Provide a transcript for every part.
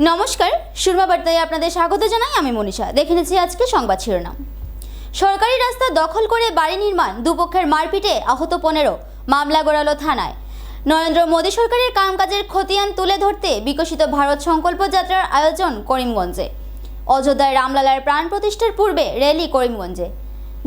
নমস্কার, সুরমা বার্তায় আপনাদের স্বাগত জানাই। আমি মনীষা। দেখে নিচ্ছি আজকে সংবাদ শিরোনাম। সরকারি রাস্তা দখল করে বাড়ি নির্মাণ, দুপক্ষের মারপিটে আহত 15, মামলা গড়ালো থানায়। নরেন্দ্র মোদী সরকারের কামকাজের খতিয়ান তুলে ধরতে বিকশিত ভারত সংকল্প যাত্রার আয়োজন করিমগঞ্জে। অযোধ্যায় রামলালার প্রাণ প্রতিষ্ঠার পূর্বে র্যালি করিমগঞ্জে।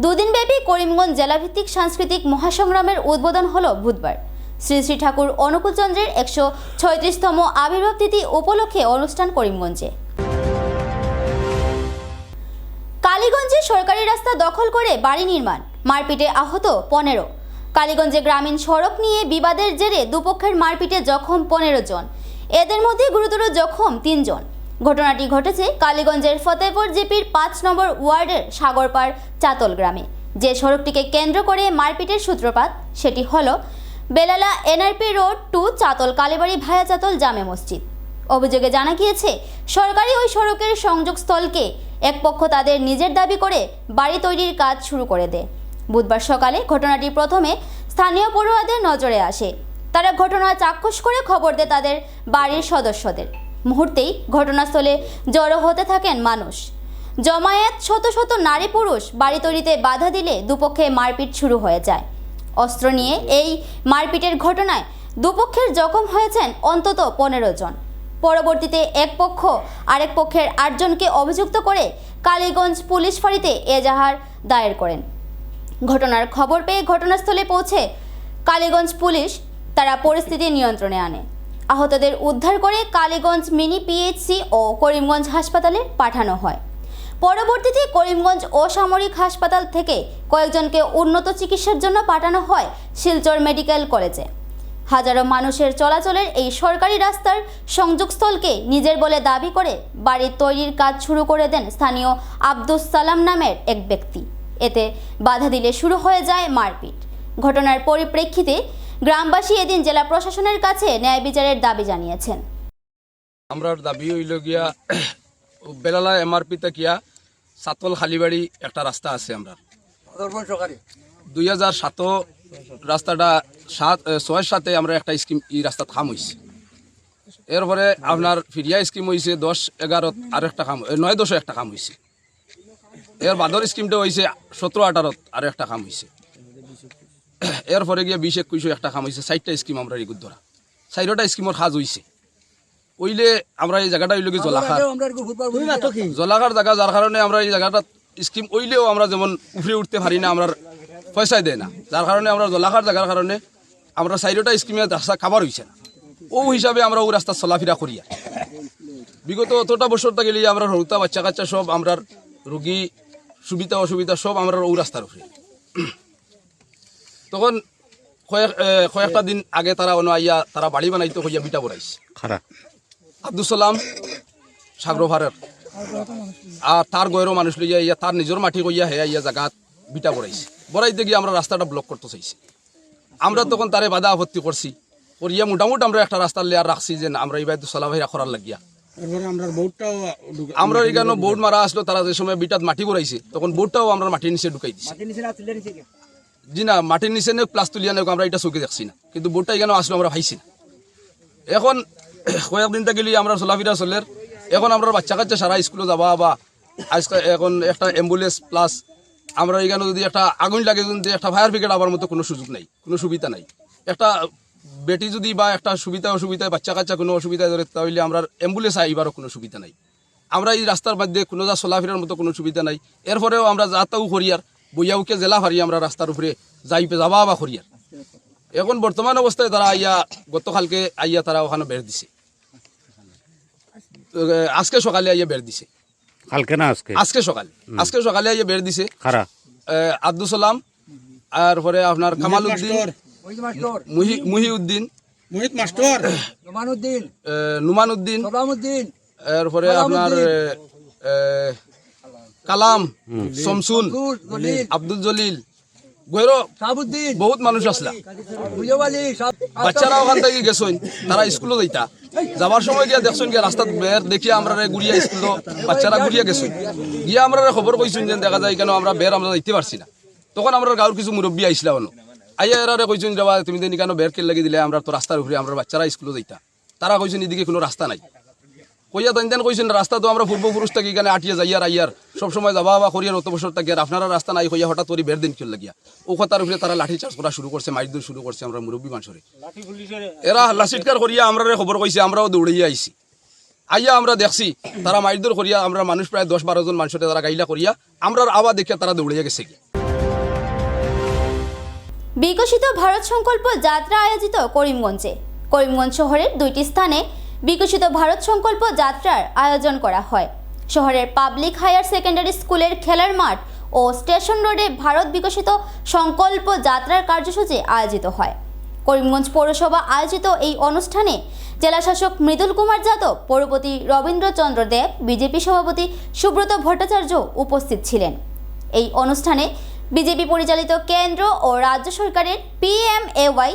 দুদিনব্যাপী করিমগঞ্জ জেলাভিত্তিক সাংস্কৃতিক মহাসংগ্রামের উদ্বোধন হলো বুধবার। শ্রী শ্রী ঠাকুর অনুকূলচন্দ্রের 136তম আবির্ভাব তিথি উপলক্ষে অনুষ্ঠান করিমগঞ্জে। কালীগঞ্জে সরকারি রাস্তা দখল করে বাড়ি নির্মাণ, মারপিটে আহত 15। কালীগঞ্জে গ্রামীণ সড়ক নিয়ে বিবাদের জেরে দুপক্ষের মারপিটে জখম 15 জন, এদের মধ্যে গুরুতর জখম 3 জন। ঘটনাটি ঘটেছে কালীগঞ্জের ফতেপুর জিপির 5 নম্বর ওয়ার্ডের সাগরপাড় চাতল গ্রামে। যে সড়কটিকে কেন্দ্র করে মারপিটের সূত্রপাত সেটি হলো বেলালা এনআরপি রোড টু চাতল কালীবাড়ি ভায়া চাতল জামে মসজিদ। অভিযোগে জানা গিয়েছে, সরকারি ওই সড়কের সংযোগস্থলকে এক পক্ষ তাদের নিজের দাবি করে বাড়ি তৈরির কাজ শুরু করে দেয়। বুধবার সকালে ঘটনাটি প্রথমে স্থানীয় পড়ুয়াদের নজরে আসে। তারা ঘটনা চাক্ষুষ করে খবর দেয় তাদের বাড়ির সদস্যদের। মুহূর্তেই ঘটনাস্থলে জড়ো হতে থাকেন মানুষ। জমায়েত শত শত নারী পুরুষ বাড়ি তৈরিতে বাধা দিলে দুপক্ষে মারপিট শুরু হয়ে যায়। অস্ত্র নিয়ে এই মারপিটের ঘটনায় দুপক্ষের জখম হয়েছেন অন্তত 15 জন। পরবর্তীতে এক পক্ষ আরেক পক্ষের 8 জনকে অভিযুক্ত করে কালীগঞ্জ পুলিশ ফাঁড়িতে এজাহার দায়ের করেন। ঘটনার খবর পেয়ে ঘটনাস্থলে পৌঁছে কালীগঞ্জ পুলিশ তারা পরিস্থিতি নিয়ন্ত্রণে আনে। আহতদের উদ্ধার করে কালীগঞ্জ মিনি পিএইচসি ও করিমগঞ্জ হাসপাতালে পাঠানো হয়। পরবর্তীতে করিমগঞ্জ অসামরিক হাসপাতাল থেকে কয়েকজনকে উন্নত চিকিৎসার জন্য পাঠানো হয় শিলচর মেডিকেল কলেজে। হাজারো মানুষের চলাচলের এই সরকারি রাস্তার সংযোগস্থলকে নিজের বলে দাবি করে বাড়ি তৈরির কাজ শুরু করে দেন স্থানীয় আব্দুস সালাম নামের এক ব্যক্তি। এতে বাধা দিলে শুরু হয়ে যায় মারপিট। ঘটনার পরিপ্রেক্ষিতে গ্রামবাসী এদিন জেলা প্রশাসনের কাছে ন্যায় বিচারের দাবি জানিয়েছেন। আমরা দাবি হইল গিয়া বেলালা এমআরপি কিয়া সাতল খালিবাড়ি একটা রাস্তা আছে। আমরা 2007 রাস্তাটা 6-7 আমরা একটা স্কিম এই রাস্তা খাম হয়েছে। এরপরে আপনার ফিরিয়া স্কিম হয়েছে 10-11 আর একটা খাম, 9-10 একটা খাম হয়েছে। এর বাদর স্কিমটা হয়েছে 17-18 আর একটা খাম হয়েছে। এরপরে গিয়ে 20-21 একটা খাম হয়েছে। 4টা স্কিম আমরা রেগুর ধরা, 4টা স্কিমের কাজ হয়েছে। ওইলে আমরা এই জায়গাটা হইল কি জলাখার জায়গা, যার কারণে আমরা এই জায়গাটা স্কিম ওইলেও আমরা যেমন উফরে উঠতে পারি না, আমরা পয়সায় দেয় না, যার কারণে আমরা জলাখার জায়গার কারণে আমরা 4টা স্কিমে রাস্তা খাবার হয়েছে না। ও হিসাবে আমরা ও রাস্তা চলাফেরা করি। বিগত অতটা বছরটা গেলে আমরা রৌতা বাচ্চা কাচ্চা সব আমরা রোগী সুবিধা অসুবিধা সব আমরা ও রাস্তার উপরে। তখন কয়েকটা দিন আগে তারা আইয়া তারা বাড়ি বানাইতে হইয়া বিটা বড়াইছে আব্দুল সালাম সাগরভারের, আর তার গয়েরও মানুষ লইয়া ইয়া তার নিজের মাটি কইয়া হে ইয়া জায়গা বিটা বড়াইছে। বড়াইতে গিয়ে আমরা রাস্তাটা ব্লক করতে চাইছি। আমরা তখন তারে বাধা আপত্তি করছি, করিয়া মোটামুটি আমরা একটা রাস্তার লেয়ার রাখছি যে আমরা এই বাইরে চলাফেরা করার লাগিয়া। আমরা এখানে বোর্ড মারা আসলো, তারা যে সময় বিটাত মাটি বড়াইছে তখন বোর্ডটাও আমরা মাটির নিচে ঢুকাই দিচ্ছি। জি না, মাটির নিচে নেই, প্লাস তুলিয়া নেই, আমরা এটা চৌকে দেখছি না, কিন্তু বোর্ডটা এখানে আসলো আমরা ভাইছি না। এখন কয়েকদিন থেকে আমরা চলাফেরা চলের, এখন আমরা বাচ্চা কাচ্চা সারা স্কুলে যাবা বা আজকাল এখন একটা অ্যাম্বুলেন্স প্লাস আমরা এখানে যদি একটা আগুন লাগে যদি একটা ফায়ার ব্রিগেড আবার মতো কোনো সুযোগ নাই, কোনো সুবিধা নাই। একটা বেটি যদি বা একটা সুবিধা অসুবিধায় বাচ্চা কাচ্চা কোনো অসুবিধায় ধরে তাহলে আমরা অ্যাম্বুলেন্স আইবারও কোনো সুবিধা নাই। আমরা এই রাস্তার মধ্যে কোনো যা চলাফেরার মতো কোনো সুবিধা নাই। এরপরেও আমরা যাতাও করিয়ার বইয়াউকে জেলা ফারি আমরা রাস্তার উপরে যাবা বা করিয়ার। এখন বর্তমান অবস্থায় তারা আইয়া গতকালকে আইয়া তারা ওখানে বের দিছে, আজকে সকালে আইয়া বের দিছে। কালকে না আজকে সকালে আইয়া বের দিছে আব্দুল সালাম, আর পরে আপনার কামাল উদ্দিন, মুহিউদ্দিন, নুমান উদ্দিন, এরপরে আপনার কালাম, শমসুন, আব্দুল জলিল, বহুত মানুষ আসলা। বাচ্চারা ওখান থেকে গেছেন, তারা স্কুলে যাইতা যাবার সময় গিয়া দেখছেন গিয়া রাস্তাত বের দেখিয়া আমরা গুড়িয়া স্কুল বাচ্চারা গুড়িয়া গেছেন গিয়া আমরা খবর কইছেন যে দেখা যায় কেন আমরা বের আমরা যাইতে পারছি না। তখন আমরা গাঁর কিছু মুরব্বী আইসলা আইয়া এরা কইছেন যাবা তুমি দেন কেন বের কে লাগি দিলে আমরা তো রাস্তার উপরে আমরা বাচ্চারা স্কুলে যাইতা। তারা কইছেন এদিকে কোনো রাস্তা নাই। কইয়া তাইন কইছেন রাস্তা তো আমরা পূর্বপুরুষ থাকি এখানে আটিয়া যাইয়ার আইয়ার সবসময় যাবা বা করিয়ার অত বছর থাকি আর আপনারা রাস্তা নাই কইয়া হঠাৎ করে বের দিন কিল লাগিয়া ও কথার উপরে তারা লাঠি চার্জ করা শুরু করছে মাইরদুর শুরু করছে আমরা মুরব্বী মানুষরে এরা লাসিটকার করিয়া আমরা খবর কইছে আমরাও দৌড়াইয়া আইছি আইয়া আমরা দেখছি তারা মাইরদুর করিয়া আমরা মানুষ প্রায় 10-12 জন মানুষের তারা গাইলা করিয়া আমরার আওয়াজ দেখে তারা দৌড়াইয়া গেছে কি বিকশিত ভারত সংকল্প যাত্রা আয়োজিত করিমগঞ্জে করিমগঞ্জ শহরের 2টি স্থানে বিকশিত ভারত সংকল্প যাত্রার আয়োজন করা হয়। শহরের পাবলিক হায়ার সেকেন্ডারি স্কুলের খেলার মাঠ ও স্টেশন রোডে ভারত বিকশিত সংকল্প যাত্রার কার্যসূচি আয়োজিত হয়। করিমগঞ্জ পৌরসভা আয়োজিত এই অনুষ্ঠানে জেলাশাসক মৃদুল কুমার যাদব, পৌরপতি রবীন্দ্রচন্দ্র দেব, বিজেপি সভাপতি সুব্রত ভট্টাচার্য উপস্থিত ছিলেন। এই অনুষ্ঠানে বিজেপি পরিচালিত কেন্দ্র ও রাজ্য সরকারের PMAY,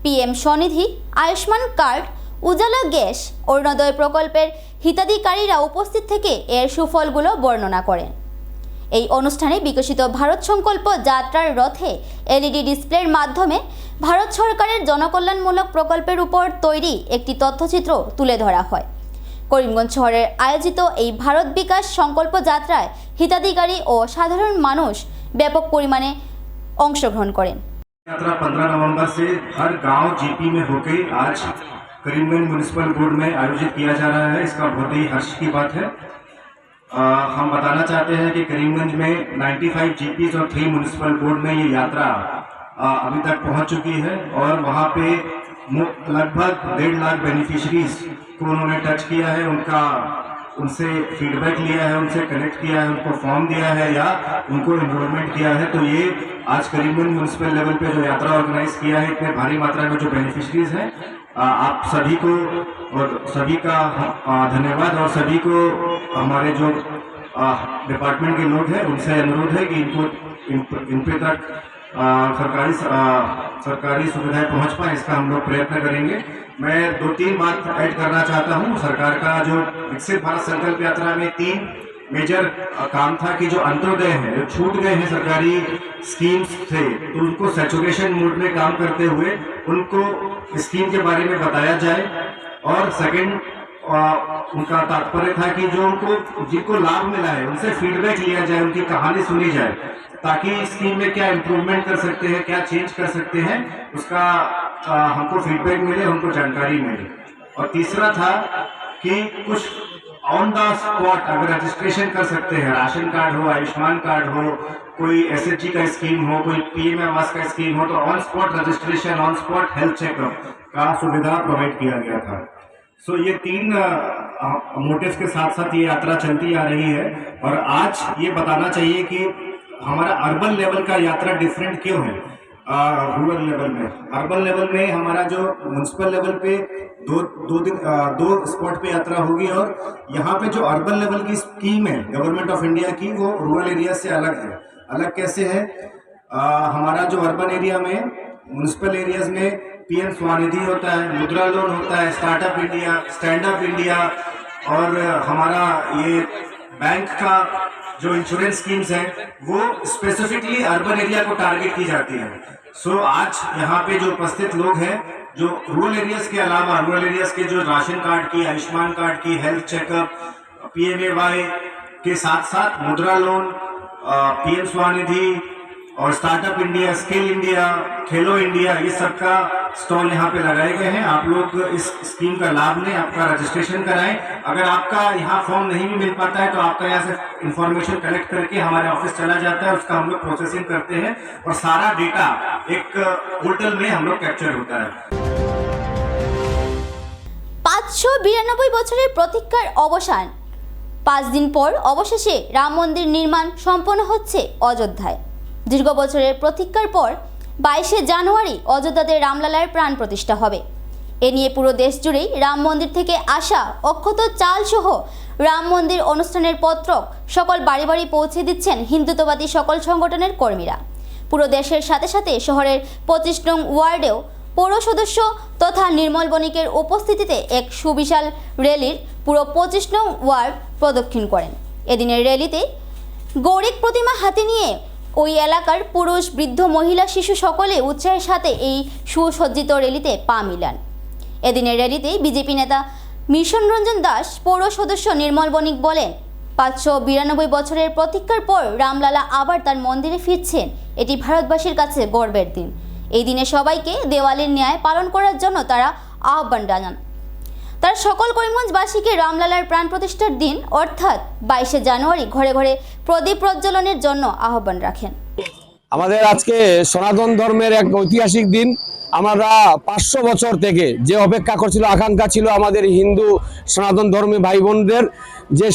PM Svanidhi, Ayushman card, Ujjwala gas, Arunodoi প্রকল্পের হিতাধিকারীরা উপস্থিত থেকে এর সুফলগুলো বর্ণনা করেন। এই অনুষ্ঠানে বিকশিত ভারত সংকল্প যাত্রার রথে LED ডিসপ্লের মাধ্যমে ভারত সরকারের জনকল্যাণমূলক প্রকল্পের উপর তৈরি একটি তথ্যচিত্র তুলে ধরা হয়। করিমগঞ্জ শহরের আয়োজিত এই ভারত বিকাশ সংকল্প যাত্রায় হিতাধিকারী ও সাধারণ মানুষ ব্যাপক পরিমাণে অংশগ্রহণ করেন। यात्रा 15 नवंबर से हर गांव GP में होकर आज करीमगंज म्युनिसिपल बोर्ड में आयोजित किया जा रहा है। इसका बहुत ही हर्ष की बात है। हम बताना चाहते हैं कि करीमगंज में 95 GPs और 3 म्युनिसिपल बोर्ड में ये यात्रा अभी तक पहुंच चुकी है और वहां पे लगभग 1.5 लाख बेनिफिशरीज को उन्होंने टच किया है, उनसे फीडबैक लिया है, उनसे कनेक्ट किया है, उनको फॉर्म दिया है या उनको एनरोलमेंट किया है। तो ये आज करीमगंज म्युनिसिपल लेवल पे जो यात्रा ऑर्गेनाइज किया है, इतने भारी मात्रा में जो बेनिफिशरीज हैं, आप सभी को और सभी का धन्यवाद और सभी को हमारे जो डिपार्टमेंट के लोग हैं उनसे अनुरोध है कि इन पे तक सरकारी सुविधाएं पहुंच पाए, इसका हम लोग प्रयत्न करेंगे। मैं 2-3 बात ऐड करना चाहता हूं। सरकार का जो विकसित भारत संकल्प यात्रा में 3 मेजर काम था कि जो अंत्योदय हैं, जो छूट गए हैं सरकारी स्कीम्स से, तो उनको सैचुरेशन मोड में काम करते हुए उनको स्कीम के बारे में बताया जाए। और सेकंड उनका तात्पर्य था कि जो जिनको लाभ मिला है उनसे फीडबैक लिया जाए, उनकी कहानी सुनी जाए, ताकि स्कीम में क्या इम्प्रूवमेंट कर सकते हैं, क्या चेंज कर सकते हैं, उसका हमको फीडबैक मिले, हमको जानकारी मिले। और तीसरा था कि कुछ ऑन द स्पॉट अगर रजिस्ट्रेशन कर सकते हैं, राशन कार्ड हो, आयुष्मान कार्ड हो, कोई SHG का स्कीम हो, कोई PM आवास का स्कीम हो, तो on spot registration, on spot health checkup का सुविधा प्रोवाइड किया गया था। सो ये 3 मोटिव्स के साथ साथ ये यात्रा चलती आ रही है। और आज ये बताना चाहिए कि हमारा अर्बन लेवल का यात्रा डिफरेंट क्यों है रूरल लेवल में। अर्बन लेवल में हमारा जो म्युनिसिपल लेवल पे 2 स्पॉट पे यात्रा होगी और यहाँ पे जो अर्बन लेवल की स्कीम है गवर्नमेंट ऑफ इंडिया की, वो रूरल एरिया से अलग है। अलग कैसे है? हमारा जो अर्बन एरिया में म्युनिसिपल एरियाज में PM स्वनिधि होता है, मुद्रा लोन होता है, startup India, stand up India और हमारा ये बैंक का जो इंश्योरेंस स्कीम्स हैं वो स्पेसिफिकली अर्बन एरिया को टारगेट की जाती है। सो आज यहाँ पे जो उपस्थित लोग हैं जो रूरल एरियाज के अलावा रूरल एरियाज के जो राशन कार्ड की, आयुष्मान कार्ड की, हेल्थ चेकअप, PMAY के साथ साथ मुद्रा लोन, PM स्वनिधि और स्टार्टअप इंडिया, स्किल इंडिया, खेलो इंडिया, ये सबका स्टॉल यहाँ पे लगाए गए हैं। आप लोग इस स्कीम का लाभ लें, आपका रजिस्ट्रेशन कराएं। अगर आपका यहाँ फॉर्म नहीं भी मिल पाता है तो आपका यहाँ से इंफॉर्मेशन कलेक्ट करके हमारे ऑफिस चला जाता है, उसका हम लोग प्रोसेसिंग करते हैं और सारा डेटा एक पोर्टल में हम लोग कैप्चर होता है। 592 বছরের প্রতীক্ষার অবসান। 5 দিন পর অবশেষে রাম মন্দির নির্মাণ সম্পন্ন হচ্ছে অযোধ্যায়। দীর্ঘ বছরের প্রতীক্ষার পর 22শে জানুয়ারি অযোধ্যাতে রামলালার প্রাণ প্রতিষ্ঠা হবে। এ নিয়ে পুরো দেশ জুড়েই রাম মন্দির থেকে আসা অক্ষত চাল সহ রাম মন্দির অনুষ্ঠানের পত্রক সকল বাড়ি বাড়ি পৌঁছে দিচ্ছেন হিন্দুত্ববাদী সকল সংগঠনের কর্মীরা। পুরো দেশের সাথে সাথে শহরের 25 নং ওয়ার্ডেও পৌর সদস্য তথা নির্মল বণিকের উপস্থিতিতে এক সুবিশাল র্যালির পুরো 25 নং ওয়ার্ড প্রদক্ষিণ করেন। এদিনের র্যালিতে গৌরিক প্রতিমা হাতে নিয়ে ওই এলাকার পুরুষ, বৃদ্ধ, মহিলা, শিশু সকলে উৎসাহের সাথে এই সুসজ্জিত র্যালিতে পা মিলান। এদিনের র্যালিতে বিজেপি নেতা মিশন রঞ্জন দাস পৌর সদস্য নির্মল বণিক বলেন, 592 বছরের প্রতীক্ষার পর রামলালা আবার তার মন্দিরে ফিরছেন। এটি ভারতবাসীর কাছে গর্বের দিন। এই দিনে সবাইকে দেওয়ালির ন্যায় পালন করার জন্য তারা আহ্বান জানান। তারা সকল করিমগঞ্জবাসীকে রামলালার প্রাণ প্রতিষ্ঠার দিন অর্থাৎ 22শে জানুয়ারি ঘরে ঘরে প্রদীপ প্রজ্বলনের জন্য আহ্বান রাখেন। আমাদের আজকে সনাতন ধর্মের এক ঐতিহাসিক দিন। আমরা 500 বছর থেকে যে অপেক্ষা করছিল, আকাঙ্ক্ষা ছিল আমাদের হিন্দু সনাতন ধর্মী ভাই বোনদের, যে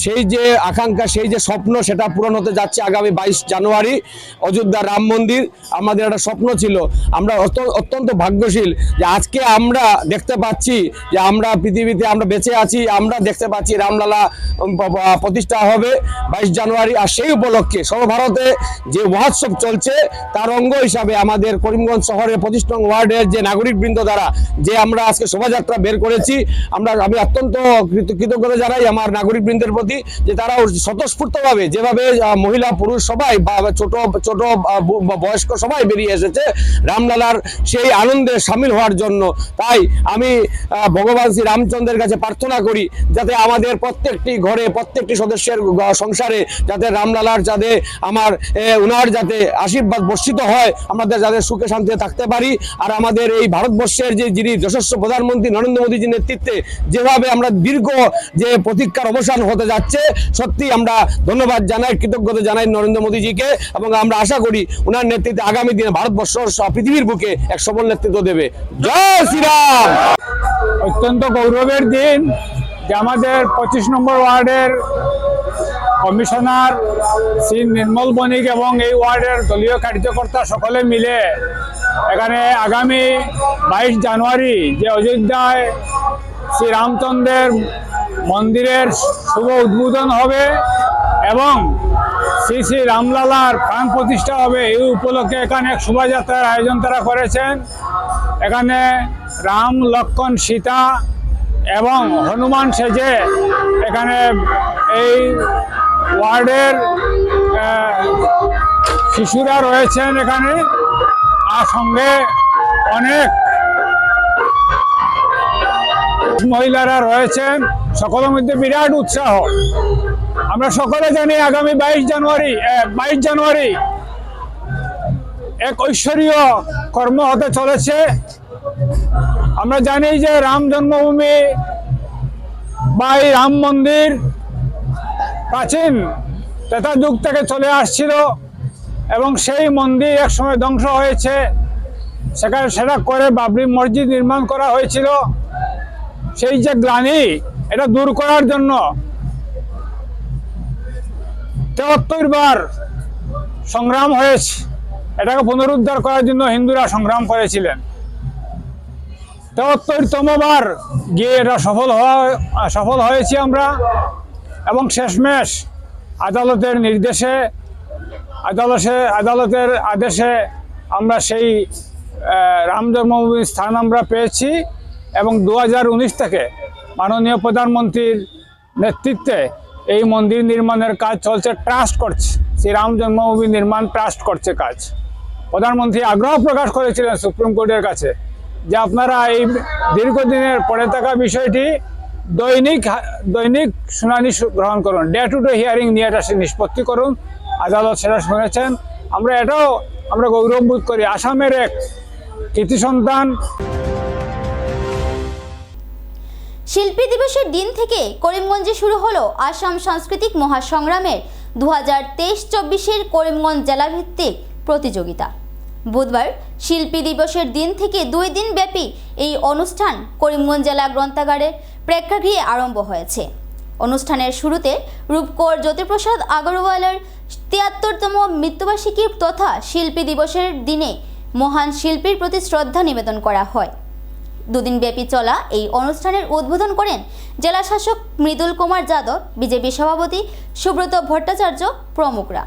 সেই যে আকাঙ্ক্ষা, সেই যে স্বপ্ন, সেটা পূরণ হতে যাচ্ছে আগামী 22 জানুয়ারি অযোধ্যা রাম মন্দির। আমাদের একটা স্বপ্ন ছিল। আমরা অত্যন্ত ভাগ্যশীল যে আজকে আমরা দেখতে পাচ্ছি যে আমরা পৃথিবীতে আমরা বেঁচে আছি। আমরা দেখতে পাচ্ছি রামলালা প্রতিষ্ঠা হবে 22 জানুয়ারি। আর সেই উপলক্ষে সর্বভারতে যে মহোৎসব চলছে তার অঙ্গ হিসাবে আমাদের করিমগঞ্জ শহরের 25 নং ওয়ার্ডের যে নাগরিকবৃন্দ দ্বারা যে আমরা আজকে শোভাযাত্রা বের করেছি, আমি অত্যন্ত কৃতজ্ঞতা জানাই আমার নাগরিকবৃন্দের প্রতি যে তারা স্বতঃস্ফূর্তভাবে যেভাবে মহিলা পুরুষ সবাই ছোট ছোট বয়স্ক সবাই বেরিয়ে এসেছে রামলালার সেই আনন্দে সামিল হওয়ার জন্য। তাই আমি ভগবান শ্রী রামচন্দ্রের কাছে প্রার্থনা করি যাতে আমাদের প্রত্যেকটি ঘরে, প্রত্যেকটি সদস্যের সংসারে যাতে রামলালার যাতে উনার যাতে আশীর্বাদ বর্ষিত হয়, আমাদের যাতে সুখে শান্তিতে থাকতে পারি। আর আমাদের এই ভারতবর্ষের যিনি যশস্ব প্রধানমন্ত্রী নরেন্দ্র মোদীজির নেতৃত্বে যেভাবে আমরা দীর্ঘ যে প্রতীক্ষার অবসান হতে যাচ্ছে, সত্যি আমরা ধন্যবাদ জানাই, কৃতজ্ঞতা জানাই নরেন্দ্র মোদীজিকে। এবং আমরা আশা করি ওনার নেতৃত্বে আগামী দিনে ভারতবর্ষ পৃথিবীর বুকে এক সবল নেতৃত্ব দেবে। জয় শ্রীরাম। অত্যন্ত গৌরবের দিন যে আমাদের 25 নম্বর ওয়ার্ডের কমিশনার শ্রী নির্মল বণিক এবং এই ওয়ার্ডের দলীয় কার্যকর্তা সকলে মিলে এখানে আগামী 22 জানুয়ারি যে অযোধ্যায় শ্রী রামচন্দ্রের মন্দিরের শুভ উদ্বোধন হবে এবং শ্রী শ্রী রামলালার প্রাণ প্রতিষ্ঠা হবে, এই উপলক্ষে এখানে এক শোভাযাত্রার আয়োজন তারা করেছেন। এখানে রাম, লক্ষ্মণ, সীতা এবং হনুমান সেজে এখানে এই ওয়ার্ডের শিশুরা রয়েছেন এখানে, আর সঙ্গে অনেক মহিলারা রয়েছেন। সকলের মধ্যে বিরাট উৎসাহ। আমরা সকলে জানি আগামী 22 জানুয়ারি এক ঐশ্বরীয় কর্ম হতে চলেছে। আমরা জানি যে রাম জন্মভূমি বা এই রাম মন্দির প্রাচীন ত্রেতা যুগ থেকে চলে আসছিল এবং সেই মন্দির একসময় ধ্বংস হয়েছে। সেটা করে বাবরি মসজিদ নির্মাণ করা হয়েছিল। সেই যে গ্লানি, এটা দূর করার জন্য 73 বার সংগ্রাম হয়েছে। এটাকে পুনরুদ্ধার করার জন্য হিন্দুরা সংগ্রাম করেছিলেন। 73তম বার গিয়ে এটা সফল হয়েছি আমরা। এবং শেষমেশ আদালতের নির্দেশে, আদালতের আদেশে আমরা সেই রাম জন্মভূমির স্থান আমরা পেয়েছি। এবং 2019 থেকে মাননীয় প্রধানমন্ত্রীর নেতৃত্বে এই মন্দির নির্মাণের কাজ চলছে, ট্রাস্ট করছে, শ্রীরাম জন্মভূমি নির্মাণ ট্রাস্ট করছে কাজ। প্রধানমন্ত্রী আগ্রহ প্রকাশ করেছিলেন সুপ্রিম কোর্টের কাছে যে আপনারা এই দীর্ঘদিনের পড়ে থাকা বিষয়টি দৈনিক শুনানি গ্রহণ করুন, ডে টু ডে হিয়ারিং নিয়ে এটা নিষ্পত্তি করুন। আদালত সেটা শুনেছেন। আমরা গৌরববোধ করি আসামের এক কৃতি সন্তান। শিল্পী দিবসের দিন থেকে করিমগঞ্জে শুরু হলো আসাম সাংস্কৃতিক মহাসংগ্রামের 2023-24 করিমগঞ্জ জেলাভিত্তিক প্রতিযোগিতা। বুধবার শিল্পী দিবসের দিন থেকে 2 দিন ব্যাপী এই অনুষ্ঠান করিমগঞ্জ জেলা গ্রন্থাগারের প্রেক্ষাগৃহে আরম্ভ হয়েছে। অনুষ্ঠানের শুরুতে রূপকোর জ্যোতিপ্রসাদ আগরওয়ালের 73তম মৃত্যুবার্ষিকী তথা শিল্পী দিবসের দিনে মহান শিল্পীর প্রতি শ্রদ্ধা নিবেদন করা হয়। 2 দিন ব্যাপী চলা এই অনুষ্ঠানের উদ্বোধন করেন জেলা শাসক মৃদুল কুমার যাদব, বিজেপি সভাপতি সুব্রত ভট্টাচার্য প্রমুখরা।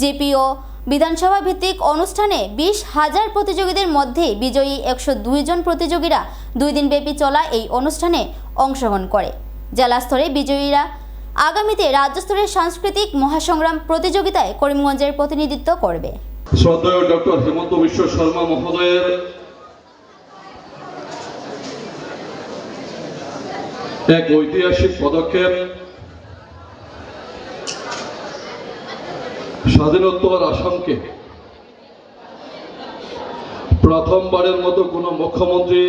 জেপিও বিধানসভা ভিত্তিক অনুষ্ঠানে 20,000 প্রতিযোগীদের মধ্যে বিজয়ী 102 জন প্রতিযোগীরা 2 দিন ব্যাপী চলা এই অনুষ্ঠানে অংশগ্রহণ করে। জেলা স্তরে বিজয়ীরা আগামীতে রাজ্য স্তরের সাংস্কৃতিক মহাসংগ্রাম প্রতিযোগিতায় করিমগঞ্জের প্রতিনিধিত্ব করবে। শ্রদ্ধেয় ডক্টর হেমন্ত বিশ্ব শর্মা মহোদয়ের এক ঐতিহাসিক পদক্ষেপ। স্বাধীনোত্তর আসামকে প্রথমবারের মতো কোনো মুখ্যমন্ত্রী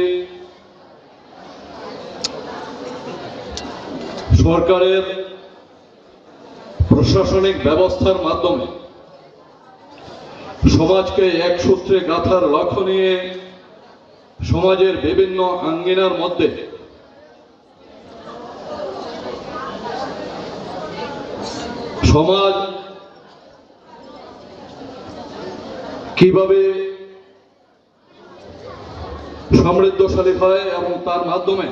সরকারের প্রশাসনিক ব্যবস্থার মাধ্যমে সমাজকে এক সূত্রে গাঁথার লক্ষ্য নিয়ে সমাজের বিভিন্ন আঙ্গিনার মধ্যে সমাজ কিভাবে সমৃদ্ধশালী হয় এবং তার মাধ্যমে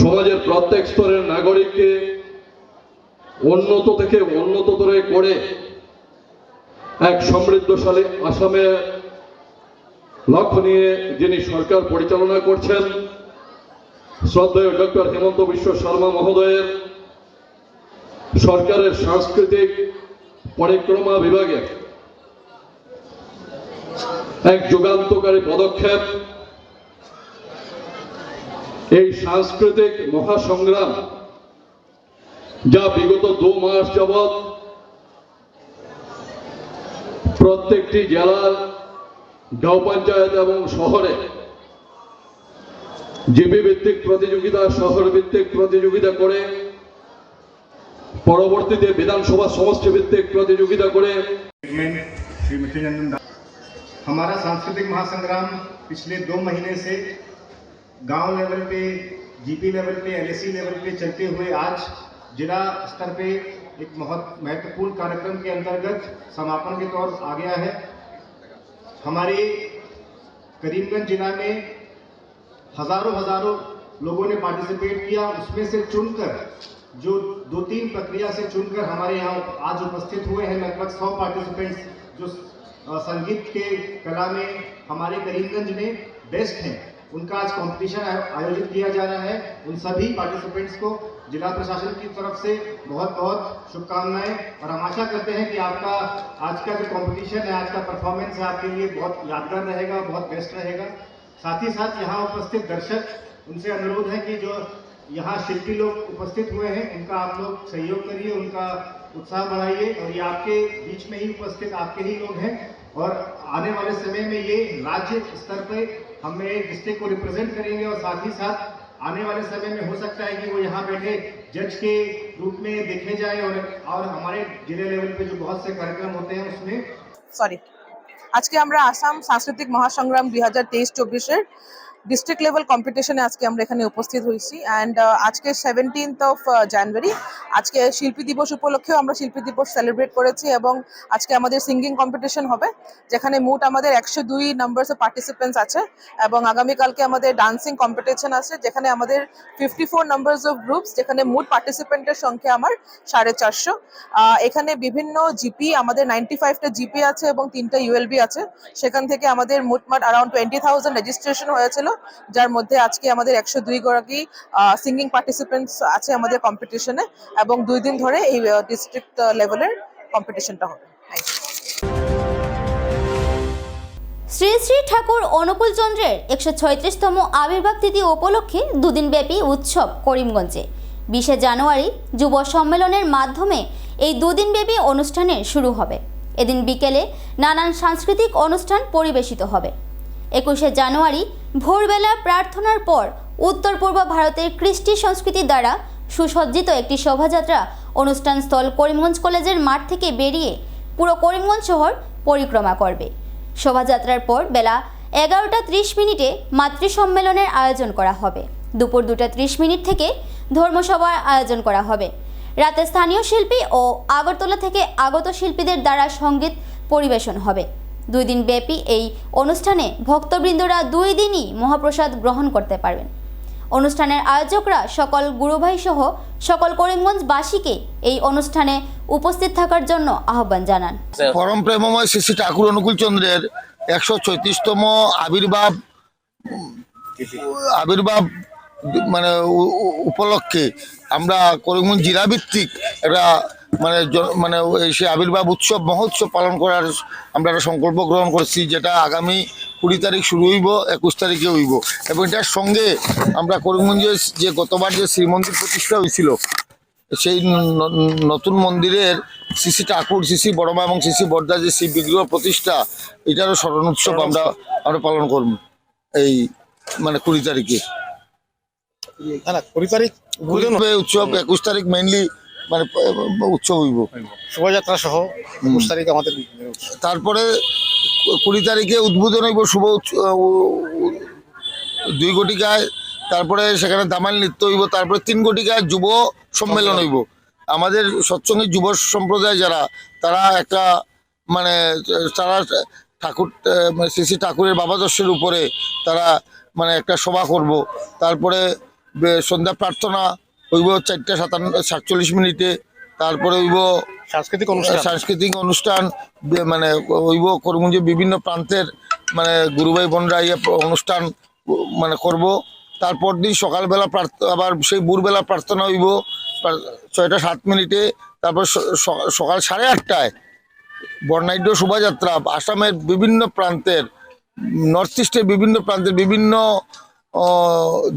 সমাজের প্রত্যেক স্তরের নাগরিককে উন্নত থেকে উন্নততর করে এক সমৃদ্ধশালী আসামের লক্ষ্য নিয়ে যিনি সরকার পরিচালনা করছেন, শ্রদ্ধেয় ডক্টর হিমন্ত বিশ্ব শর্মা মহোদয়ের সরকারের সাংস্কৃতিক পরিক্রমা বিভাগে এক যুগান্তকারী পদক্ষেপ। এই সাংস্কৃতিক মহাসংগ্রাম যা বিগত 2 মাস যাবৎ প্রত্যেকটি জেলার গাঁও পঞ্চায়েত এবং শহরে জিপি ভিত্তিক প্রতিযোগিতা, শহর ভিত্তিক প্রতিযোগিতা করে পরবর্তীতে বিধানসভা সমষ্টি ভিত্তিক প্রতিযোগিতা করে श्रीमती नंदन दास, हमारा सांस्कृतिक महासंग्राम पिछले 2 महीने से गांव लेवल पे, जीपी लेवल पे, एलएसी लेवल पे चलते हुए आज जिला स्तर पे एक बहुत महत्वपूर्ण कार्यक्रम के अंतर्गत समापन के तौर आ गया है। हमारे करीमगंज जिला में हजारों लोगों ने पार्टिसिपेट किया। उसमें से चुनकर जो 2-3 प्रक्रिया से चुनकर हमारे यहाँ आज उपस्थित हुए हैं लगभग 100 पार्टिसिपेंट्स जो संगीत के कला में हमारे करीमगंज में बेस्ट हैं। उनका आज कंपटीशन आयोजित किया जा रहा है। उन सभी पार्टिसिपेंट्स को जिला प्रशासन की तरफ से बहुत बहुत शुभकामनाएं, और हम आशा करते हैं कि आपका आज का जो कंपटीशन है, आज का परफॉर्मेंस है, आपके लिए बहुत यादगार रहेगा, बहुत बेस्ट रहेगा। साथ ही साथ यहाँ उपस्थित दर्शक, उनसे अनुरोध है कि जो यहाँ शिल्पी लोग उपस्थित हुए हैं उनका आप लोग सहयोग करिए, उनका उत्साह बढ़ाइए। और ये आपके बीच में ही उपस्थित आपके ही लोग हैं, और आने वाले समय में ये राज्य स्तर पे हमें डिस्ट्रिक्ट को रिप्रेजेंट करेंगे, और साथ ही साथ आने वाले समय में हो सकता है कि वो यहाँ बैठे जज के रूप में देखे जाए, और हमारे जिले लेवल पे जो बहुत से कार्यक्रम होते हैं उसमें আজকে আমরা আসাম সাংস্কৃতিক মহাসংগ্রাম 2023-24 ডিস্ট্রিক্ট লেভেল কম্পিটিশনে আজকে আমরা এখানে উপস্থিত হয়েছি। অ্যান্ড আজকে 17th জানুয়ারি, আজকে শিল্পী দিবস উপলক্ষেও আমরা শিল্পী দিবস সেলিব্রেট করেছি, এবং আজকে আমাদের সিঙ্গিং কম্পিটিশন হবে যেখানে মোট আমাদের 102 নাম্বারসে পার্টিসিপেন্টস আছে, এবং আগামীকালকে আমাদের ডান্সিং কম্পিটিশন আছে যেখানে আমাদের 54 নাম্বারস অফ গ্রুপস, যেখানে মোট পার্টিসিপেন্টের সংখ্যা আমার 450। এখানে বিভিন্ন জিপি, আমাদের 95টা জিপি আছে এবং 3টা ইউএলবি আছে। সেখান থেকে আমাদের মোটমাট অ্যারাউন্ড 20,000 রেজিস্ট্রেশন হয়েছিল, যার মধ্যে আজকে আমাদের 102 গরাকী সিঙ্গিং পার্টিসিপেন্টস আছে আমাদের কম্পিটিশনে, এবং 2 দিন ধরে এই ডিস্ট্রিক্ট লেভেলের কম্পিটিশনটা হবে। শ্রী শ্রী ঠাকুর অনুকূল চন্দ্রের 136তম আবির্ভাব তিথি উপলক্ষে 2 দিনব্যাপী উৎসব করিমগঞ্জে 20 জানুয়ারি যুব সম্মেলনের মাধ্যমে এই 2 দিনব্যাপী অনুষ্ঠানের শুরু হবে। এদিন বিকেলে নানান সাংস্কৃতিক অনুষ্ঠান পরিবেশিত হবে। 21 জানুয়ারি ভোরবেলা প্রার্থনার পর উত্তর পূর্ব ভারতের কৃষ্টি সংস্কৃতি দ্বারা সুসজ্জিত একটি শোভাযাত্রা অনুষ্ঠানস্থল করিমগঞ্জ কলেজের মাঠ থেকে বেরিয়ে পুরো করিমগঞ্জ শহর পরিক্রমা করবে। শোভাযাত্রার পর বেলা 11:30 মাতৃ সম্মেলনের আয়োজন করা হবে। দুপুর 2:30 থেকে ধর্মসভার আয়োজন করা হবে। রাতে স্থানীয় শিল্পী ও আগরতলা থেকে আগত শিল্পীদের দ্বারা সঙ্গীত পরিবেশন হবে। 2 দিন ব্যাপী এই অনুষ্ঠানে ভক্তবৃন্দরা 2 দিনই মহাপ্রসাদ গ্রহণ করতে পারবেন। অনুষ্ঠানের আয়োজকরা সকল গুরুভাই সহ সকল করিমগঞ্জবাসীকে এই অনুষ্ঠানে উপস্থিত থাকার জন্য আহ্বান জানান। পরম প্রেমময় শ্রী শ্রী ঠাকুর অনুকূল চন্দ্রের 136তম আবির্ভাব মানে উপলক্ষে আমরা করিমগঞ্জ জেলাভিত্তিক একটা সেই আবির্ভাব উৎসব মহোৎসব পালন করার আমরা একটা সংকল্প গ্রহণ করছি, যেটা আগামী 20 তারিখ শুরু হইব, 21 তারিখে হইব। এবং এটার সঙ্গে আমরা করিমগঞ্জে যে গতবার যে শ্রীমন্দির প্রতিষ্ঠা হয়েছিল, সেই নতুন মন্দিরের শ্রী ঠাকুর, শ্রী বড়মা এবং শ্রী বড়দা যে শ্রী বিগ্রহ প্রতিষ্ঠা, এটারও স্মরণ উৎসব আমরা পালন করব এই মানে 20 তারিখে। 20 তারিখ উৎসব 21 তারিখ মেইনলি মানে উৎসব হইব, শোভাযাত্রা সহ 21 তারিখ আমাদের। তারপরে 20 তারিখে উদ্বোধন হইব শুভ 2 ঘটিকায়, তারপরে সেখানে দামাল নৃত্য হইব, তারপরে 3 ঘটিকায় যুব সম্মেলন হইব। আমাদের সৎসঙ্গী যুব সম্প্রদায় যারা, তারা একটা মানে তারা ঠাকুর শ্রী ঠাকুরের বাবাদর্শের উপরে তারা মানে একটা সভা করব। তারপরে সন্ধ্যা প্রার্থনা হইব 4:47 মিনিটে। তারপরে হইব সাংস্কৃতিক অনুষ্ঠান মানে হইব করিমগঞ্জে বিভিন্ন প্রান্তের মানে গুরুভাই বোনরা অনুষ্ঠান মানে করব। তারপর দিন সকালবেলা আবার সেই ভোরবেলা প্রার্থনা হইব 6:07 মিনিটে। তারপর সকাল 8:30টায় বর্ণাঢ্য শোভাযাত্রা আসামের বিভিন্ন প্রান্তের, নর্থ ইস্টের বিভিন্ন প্রান্তের বিভিন্ন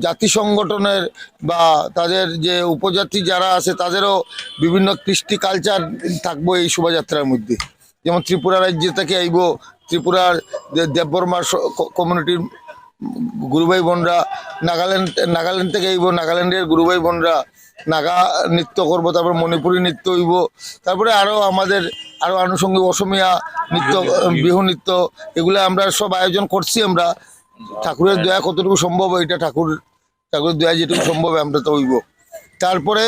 জাতি সংগঠনের বা তাদের যে উপজাতি যারা আছে তাদেরও বিভিন্ন কৃষ্টি কালচার থাকবো এই শোভাযাত্রার মধ্যে। যেমন ত্রিপুরা রাজ্য থেকে আইব ত্রিপুরার দেববর্মা কমিউনিটির গুরুভাই বোনরা, নাগাল্যান্ড থেকে আইব নাগাল্যান্ডের গুরুভাই বোনরা নাগা নৃত্য করবো, তারপর মণিপুরী নৃত্য হইব, তারপরে আমাদের আরও আনুষঙ্গিক অসমীয়া নৃত্য, বিহু নৃত্য, এগুলো আমরা সব আয়োজন করছি। আমরা ঠাকুরের দয়া কতটুকু সম্ভব, এটা ঠাকুরের দয়া যেটুকু সম্ভব আমরা তো হইব। তারপরে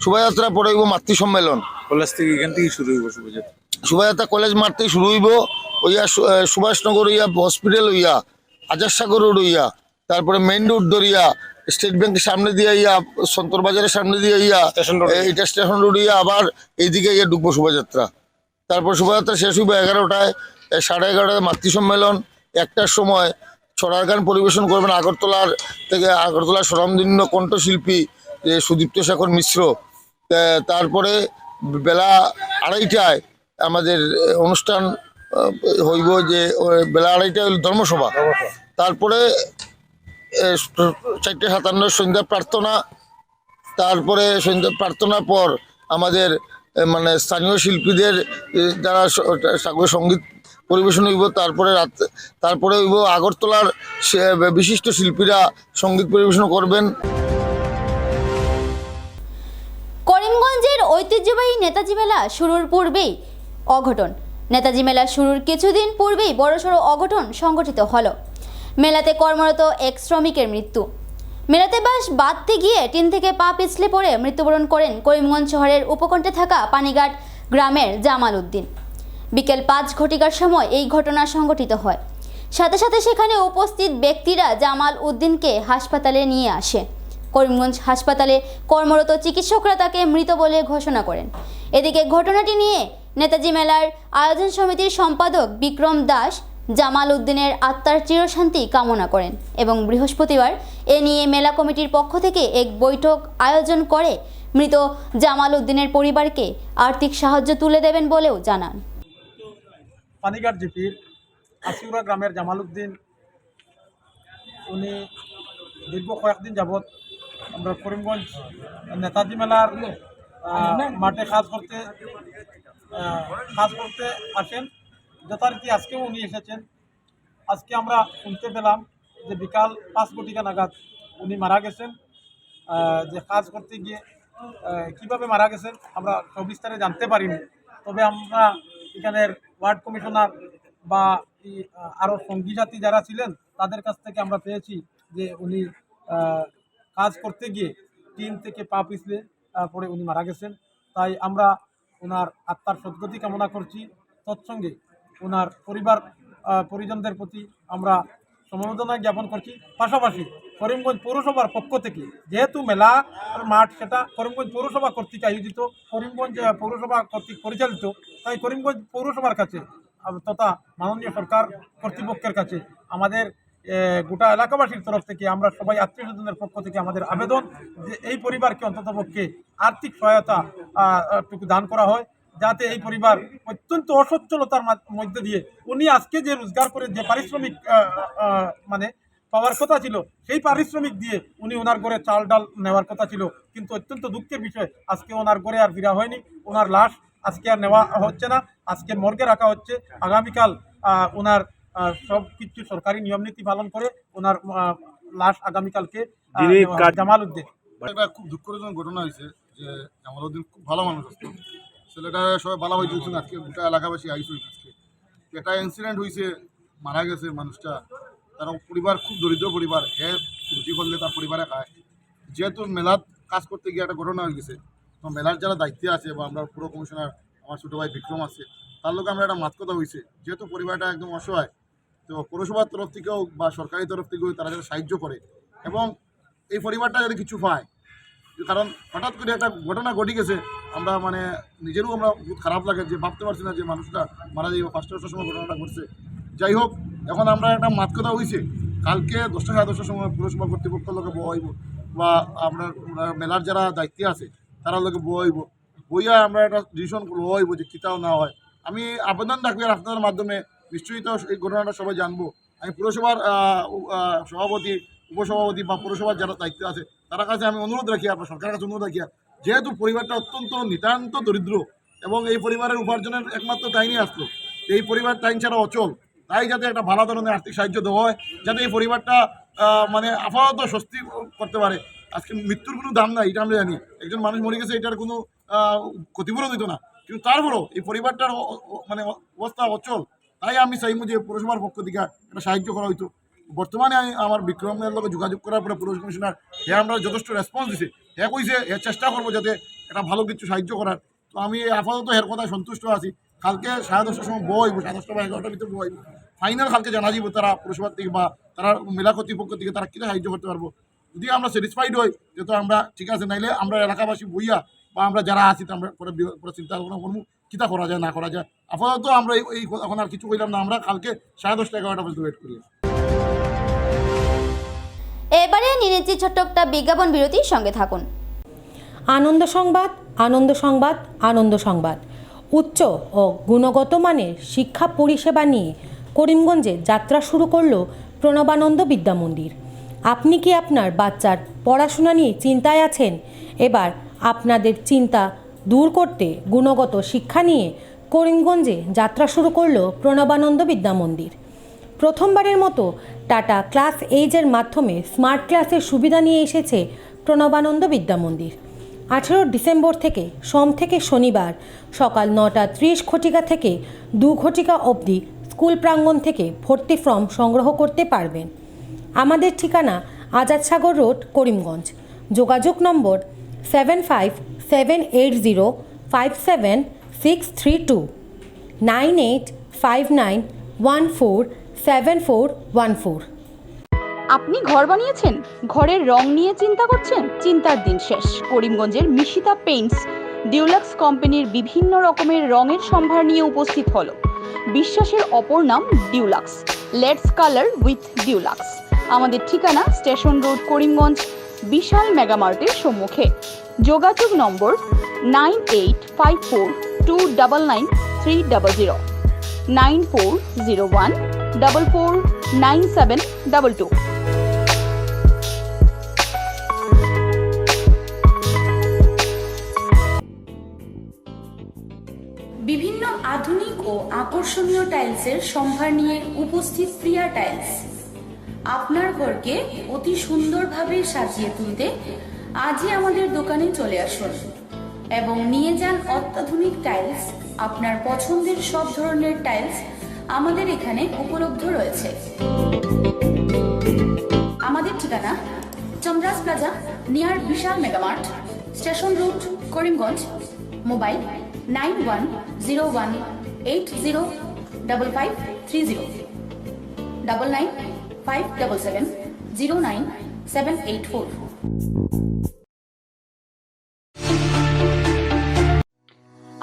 শোভাযাত্রা পরে হইব মাতৃ সম্মেলন। কলেজ থেকে এখান থেকে শুরু হইব শোভাযাত্রা কলেজ মাঠ থেকে শুরু হইব, ওইয়া সুভাষনগর হইয়া হসপিটাল হইয়া আজারসাগর রোড হইয়া, তারপরে মেইন রোড ধরিয়া স্টেট ব্যাংকের সামনে দিয়ে ইয়া সন্তর বাজারের সামনে দিয়ে ইয়া এটা স্টেশন রোড ইয়া আবার এইদিকে ইয়া ঢুকবো শোভাযাত্রা। তারপর শোভাযাত্রা শেষ হইব 11টায়, 11:30টায় মাতৃ সম্মেলন। 1টার সময় ছড়ার গান পরিবেশন করবেন আগরতলার স্বনামধন্য কণ্ঠশিল্পী সুদীপ্ত শেখর মিশ্র। তারপরে বেলা 2:30টায় আমাদের অনুষ্ঠান হইব, যে বেলা 2:30টায় ধর্মসভা। তারপরে 4:57 সন্ধ্যা প্রার্থনা। তারপরে সন্ধ্যা প্রার্থনার পর আমাদের মানে স্থানীয় শিল্পীদের যারা সঙ্গীত পরিবেশন হইব। তারপরে হইব আগরতলার বিশিষ্ট শিল্পীরা সঙ্গীত পরিবেশন করবেন। করিমগঞ্জের ঐতিহ্যবাহী নেতাজি মেলা শুরুর পূর্বেই অঘটন। নেতাজি মেলা শুরুর কিছুদিন পূর্বেই বড়সড় অঘটন সংঘটিত হলো। মেলাতে কর্মরত এক শ্রমিকের মৃত্যু। মেলাতে বাঁশ বাঁধতে গিয়ে টিন থেকে পা পিছলে পড়ে মৃত্যুবরণ করেন করিমগঞ্জ শহরের উপকণ্ঠে থাকা পানিঘাট গ্রামের জামাল উদ্দিন। বিকেল 5 ঘটিকার সময় এই ঘটনা সংঘটিত হয়। সাথে সাথে সেখানে উপস্থিত ব্যক্তিরা জামাল উদ্দিনকে হাসপাতালে নিয়ে আসে। করিমগঞ্জ হাসপাতালে কর্মরত চিকিৎসকরা তাকে মৃত বলে ঘোষণা করেন। এদিকে ঘটনাটি নিয়ে নেতাজি মেলার আয়োজন সমিতির সম্পাদক বিক্রম দাস জামাল উদ্দিনের আত্মার চিরশান্তি কামনা করেন এবং বৃহস্পতিবার এ নিয়ে মেলা কমিটির পক্ষ থেকে এক বৈঠক আয়োজন করে মৃত জামাল উদ্দিনের পরিবারকে আর্থিক সাহায্য তুলে দেবেন বলেও জানান। পানিঘাট জিপির আসিউরা গ্রামের জামাল উদ্দিন, উনি দীর্ঘ কয়েকদিন যাবৎ আমরা করিমগঞ্জ নেতাজি মেলার মাঠে কাজ করতে আসেন। যথারীতি আজকেও উনি এসেছেন। আজকে আমরা শুনতে পেলাম যে বিকাল 5 ঘটিকা নাগাদ উনি মারা গেছেন। যে কাজ করতে গিয়ে কিভাবে মারা গেছেন আমরা সবিস্তারে জানতে পারিনি। তবে আমরা এখানের ওয়ার্ড কমিশনার বা আরও সঙ্গী সাথী যারা ছিলেন তাদের কাছ থেকে আমরা পেয়েছি যে উনি কাজ করতে গিয়ে টিন থেকে পা পিছলে পরে উনি মারা গেছেন। তাই আমরা ওনার আত্মার সদ্গতি কামনা করছি। তৎসঙ্গে ওনার পরিজনদের প্রতি আমরা সমবেদনা জ্ঞাপন করছি। পাশাপাশি করিমগঞ্জ পৌরসভার পক্ষ থেকে, যেহেতু মেলার মাঠ সেটা করিমগঞ্জ পৌরসভা কর্তৃক আয়োজিত, করিমগঞ্জ পৌরসভা কর্তৃক পরিচালিত, তাই করিমগঞ্জ পৌরসভার কাছে তথা মাননীয় সরকার কর্তৃপক্ষের কাছে আমাদের গোটা এলাকাবাসীর তরফ থেকে আমরা সবাই আত্মীয় স্বজনের পক্ষ থেকে আমাদের আবেদন যে এই পরিবারকে অন্ততপক্ষে আর্থিক সহায়তা দান করা হয় যাতে এই পরিবার অত্যন্ত অসচ্ছলতার মধ্যে দিয়ে উনি আজকে যে রোজগার করে যে পারিশ্রমিক মানে পাওয়ার কথা ছিল, সেই পারিশ্রমিক দিয়ে উনি ওনার ঘরে চাল ডাল নেওয়ার কথা ছিল, কিন্তু অত্যন্ত দুঃখের বিষয় আজকে ওনার ঘরে আর ফিরা হয়নি। ওনার লাশ আজকে আর নেওয়া হচ্ছে না, আজকে মর্গে রাখা হচ্ছে। আগামীকাল ওনার সব কিছু সরকারি নিয়ম নীতি পালন করে ওনার লাশ আগামীকালকে জামাল উদ্দিন। একটা খুব দুঃখজনক ঘটনা হয়েছে যে জামালউদ্দিন খুব ভালো মানুষ আসতো, ছেলেটা সবাই ভালো হয়ে চলছেন। আজকে গোটা এলাকাবাসী আইসি আজকে একটা ইনসিডেন্ট হয়েছে, মারা গেছে মানুষটা। তার পরিবার খুব দরিদ্র পরিবার, রুটি করলে তার পরিবারে খায়। যেহেতু মেলার কাজ করতে গিয়ে একটা ঘটনা হয়ে গেছে, তো মেলার যারা দায়িত্বে আছে বা আমরা পুরো কমিশনার আমার ছোটো ভাই বিক্রম আছে, তার লোক আমরা একটা মাত কথা হয়েছে। যেহেতু পরিবারটা একদম অসহায়, তো পৌরসভার তরফ থেকেও বা সরকারি তরফ থেকেও তারা যারা সাহায্য করে এবং এই পরিবারটা যদি কিছু পায়, কারণ হঠাৎ করে একটা ঘটনা ঘটে গেছে। আমরা মানে নিজেরও আমরা বহুত খারাপ লাগে যে ভাবতে পারছি না যে মানুষটা মারা যাবে। 5টার সময় ঘটনাটা ঘটছে। যাই হোক, এখন আমরা একটা মাত কথা হয়েছে, কালকে 10টা সাড়ে 10টার সময় পৌরসভা কর্তৃপক্ষের লোকে বইব বা আমরা মেলার যারা দায়িত্বে আছে তারা লোকে বইব, বইয়া আমরা একটা ডিসিশন হইব যে কিতাও না হয়। আমি আবেদন রাখবি আর আপনাদের মাধ্যমে, নিশ্চয়ই তো এই ঘটনাটা সবাই জানবো। আমি পুরসভার সভাপতি, উপসভাপতি বা পুরসভার যারা দায়িত্ব আছে তার কাছে আমি অনুরোধ রাখি, আপনার সরকারের কাছে অনুরোধ রাখি, যেহেতু পরিবারটা অত্যন্ত নিতান্ত দরিদ্র এবং এই পরিবারের উপার্জনের একমাত্র টাইনই আসলো, এই পরিবার টাইন ছাড়া অচল, তাই যাতে একটা ভালো ধরনের আর্থিক সাহায্য দেওয়া হয়, যাতে এই পরিবারটা মানে আপাতত স্বস্তি করতে পারে। আজকে মৃত্যুর কোনো দাম নাই, এটা আমরা জানি। একজন মানুষ মরে গেছে, এটার কোনো ক্ষতিপূরণ দিত না, কিন্তু তারপরেও এই পরিবারটার মানে অবস্থা অচল। তাই আমি চাইব যে পৌরসভার পক্ষ থেকে একটা সাহায্য করা হইতো। বর্তমানে আমি আমার বিক্রমের লোক যোগাযোগ করার পরে পুলিশ কমিশনার আমরা যথেষ্ট রেসপন্স দিছে, কইছে চেষ্টা করবো যাতে একটা ভালো কিছু সাহায্য করার। তো আমি আপাতত এর কথায় সন্তুষ্ট আছি। কালকে 10:30টার সময় বইব, 10:30 বা 11টার ভিতরে বইব। ফাইনাল কালকে জানা যাব তারা পৌরসভার থেকে বা তারা মেলা কর্তৃপক্ষ থেকে তারা কীটা সাহায্য করতে পারবো। যদি আমরা স্যাটিসফাইড হই যেহেতু আমরা ঠিক আছে, নাইলে আমরা এলাকাবাসী বইয়া বা আমরা যারা আছি আমরা পরে চিন্তা ভাবনা করবো কীটা করা যায় না করা যায়। আপাতত আমরা এই এখন আর কিছু কইলাম না, আমরা কালকে 10:30 11টা পর্যন্ত ওয়েট করি। এবারে নিরেজি ছোট্ট একটা বিজ্ঞাপন বিরতির সঙ্গে থাকুন। আনন্দ সংবাদ, আনন্দ সংবাদ, আনন্দ সংবাদ। উচ্চ ও গুণগত মানের শিক্ষা পরিষেবা নিয়ে করিমগঞ্জে যাত্রা শুরু করলো প্রণবানন্দ বিদ্যা মন্দির। আপনি কি আপনার বাচ্চার পড়াশোনা নিয়ে চিন্তায় আছেন? এবার আপনাদের চিন্তা দূর করতে গুণগত শিক্ষা নিয়ে করিমগঞ্জে যাত্রা শুরু করলো প্রণবানন্দ বিদ্যা মন্দির। প্রথমবারের মতো টাটা ক্লাস এইজের মাধ্যমে স্মার্ট ক্লাসের সুবিধা নিয়ে এসেছে প্রণবানন্দ বিদ্যা মন্দির। 18 ডিসেম্বর থেকে সোম থেকে শনিবার সকাল 9:30 ঘটিকা থেকে 2 ঘটিকা অবধি স্কুল প্রাঙ্গণ থেকে ভর্তি ফর্ম সংগ্রহ করতে পারবেন। আমাদের ঠিকানা আজাদ সাগর রোড, করিমগঞ্জ। যোগাযোগ নম্বর 7570576632 9859147414। আপনি ঘর বানিয়েছেন, ঘরের রং নিয়ে চিন্তা করছেন? চিন্তার দিন শেষ। করিমগঞ্জের মিশিতা পেইন্টস ডিউলাক্স কোম্পানির বিভিন্ন রকমের রঙের সম্ভার নিয়ে উপস্থিত হলো। বিশ্বাসের অপর নাম deluxe. Let's colour with deluxe. আমাদের ঠিকানা স্টেশন রোড, করিমগঞ্জ, বিশাল মেগামার্টের সম্মুখে। যোগাযোগ নম্বর 9854299300 9401449722। বিভিন্ন আধুনিক ও আকর্ষণীয় টাইলসের সম্ভার নিয়ে উপস্থিত প্রিয়া টাইলস। আপনার ঘরকে অতি সুন্দরভাবে সাজিয়ে তুলতে আজই আমাদের দোকানে চলে আসুন এবং নিয়ে যান অত্যাধুনিক টাইলস। আপনার পছন্দের সব ধরনের টাইলস আমাদের এখানে উপলব্ধ রয়েছে। আমাদের ঠিকানা Chandra's plaza near Vishal Mega Mart, station road, Karimganj. Mobile 9101805530 9957709784।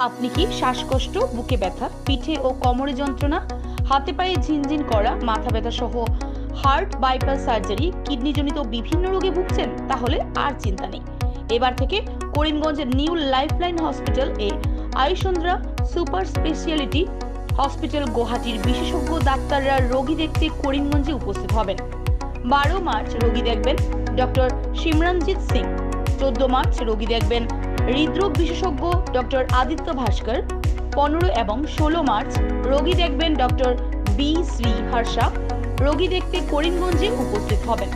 আপনি কি শ্বাসকষ্ট, বুকে ব্যথা, পিঠে ও কোমরে যন্ত্রণা, হাতে পায়ে ঝিনঝিন করা, মাথা ব্যথা সহ হার্ট বাইপাস সার্জারি, কিডনিজনিত বিভিন্ন রোগে ভুগছেন? তাহলে আর চিন্তা নেই। এবার থেকে করিমগঞ্জের নিউ লাইফলাইন হসপিটাল এ আয়ুসন্দ্রা সুপার স্পেশালিটি হসপিটাল গুয়াহাটির বিশেষজ্ঞ ডাক্তাররা রোগী দেখতে করিমগঞ্জে উপস্থিত হবেন। 12 মার্চ রোগী দেখবেন ডক্টর সিমরনজিৎ সিং। 14 মার্চ রোগী দেখবেন হৃদরোগ বিশেষজ্ঞ ডক্টর আদিত্য ভাস্কর। 15 এবং 16 মার্চ রোগী দেখবেন ডক্টর বি শ্রী হর্ষা। রোগী দেখতে করিমগঞ্জে উপস্থিত হবেন।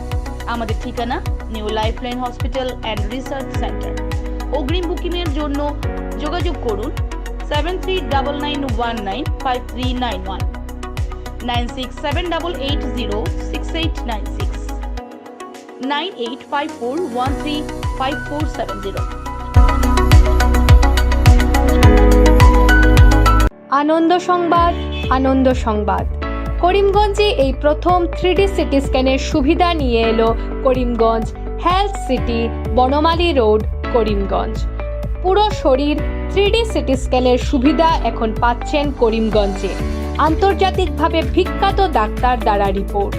আমাদের ঠিকানা new lifeline hospital and research centre. অগ্রিম বুকিংয়ের জন্য যোগাযোগ করুন 7399195391 9678806896 9854135470। আনন্দ সংবাদ, আনন্দ সংবাদ। করিমগঞ্জে এই প্রথম 3D সিটি স্ক্যানের সুবিধা নিয়ে এলো Karimganj health city, Banamali road, Karimganj. পুরো শরীর 3D সিটি স্ক্যানের সুবিধা এখন পাচ্ছেন করিমগঞ্জে। আন্তর্জাতিকভাবে বিখ্যাত ডাক্তার দ্বারা রিপোর্ট।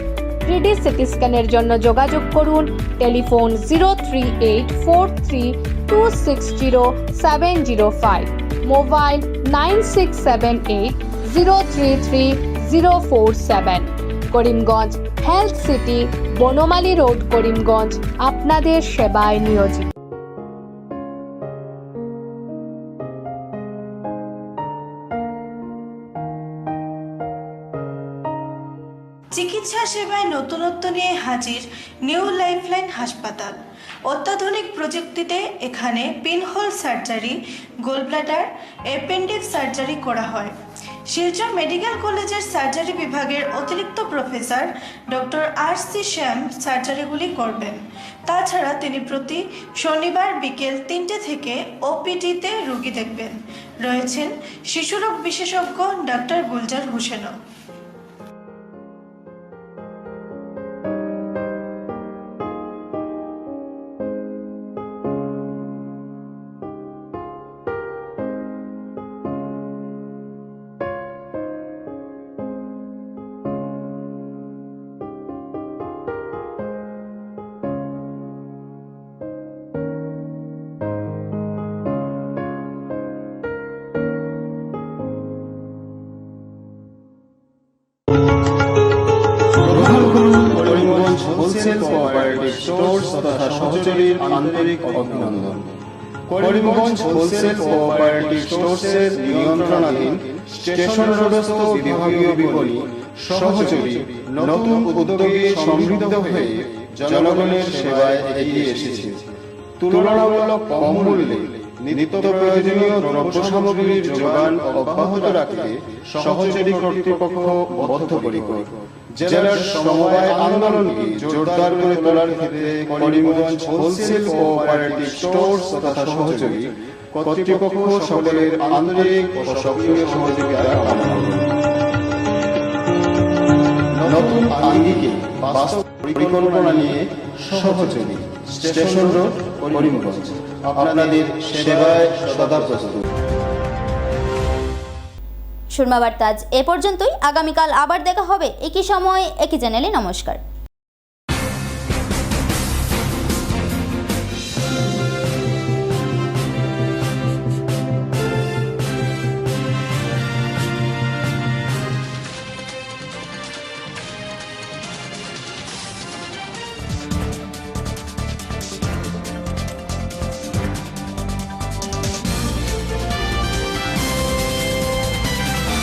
3D সিটি স্ক্যানের জন্য যোগাযোগ করুন telephone 038432600705, mobile 9678033047। Karimganj health city, Banamali road, Karimganj আপনাদের সেবায় নিয়োজিত। চিকিৎসা সেবায় নতুনত্ব নিয়ে হাজির নিউ লাইফলাইন হাসপাতাল। অত্যাধুনিক প্রযুক্তিতে এখানে pinhole surgery, gallbladder, appendix surgery করা হয়। শিলচর মেডিকেল কলেজের সার্জারি বিভাগের অতিরিক্ত প্রফেসর ডক্টর RC শ্যাম সার্জারিগুলি করবেন। তাছাড়া তিনি প্রতি শনিবার বিকেল 3টে থেকে OPD-তে রোগী দেখবেন। রয়েছেন শিশুরোগ বিশেষজ্ঞ ডক্টর গুলজার হোসেনও। করিমগঞ্জ হোলসেল কোঅপারেটিভ স্টোর্স তথা সহচরীর আন্তরিক অভিনন্দন। করিমগঞ্জ হোলসেল কোঅপারেটিভ স্টোর্সের নিয়ন্ত্রণাধীন স্টেশন রোডস্থ বিভাগীয় বিপণী সহচরী নতুন উদ্যোগে সমৃদ্ধ হয়ে জনগণের সেবায় এগিয়ে এসেছে। তুলনামূলক কম মূল্যে নিত্য প্রয়োজনীয় দ্রব্য সামগ্রীর যোগান অব্যাহত রাখতে সহচরী কর্তৃপক্ষ বদ্ধপরিকর। জেলার সমবায় আন্দোলনকে জোরদার করে তোলার ক্ষেত্রে করিমগঞ্জ হোলসেল কোঅপারেটিভ স্টোর্স তথা সহচরী কর্তৃপক্ষ সকলের আন্তরিক ও সক্রিয় সহযোগিতা কামনা করে নতুন আঙ্গিকে বাস্তব পরিকল্পনা নিয়ে সহচরী স্টেশন রোড, করিমগঞ্জ আপনাদের সেবায় সদা প্রস্তুত। সুরমা বার্তা আজ এ পর্যন্তই। আগামীকাল আবার দেখা হবে একই সময় একই চ্যানেলে। নমস্কার।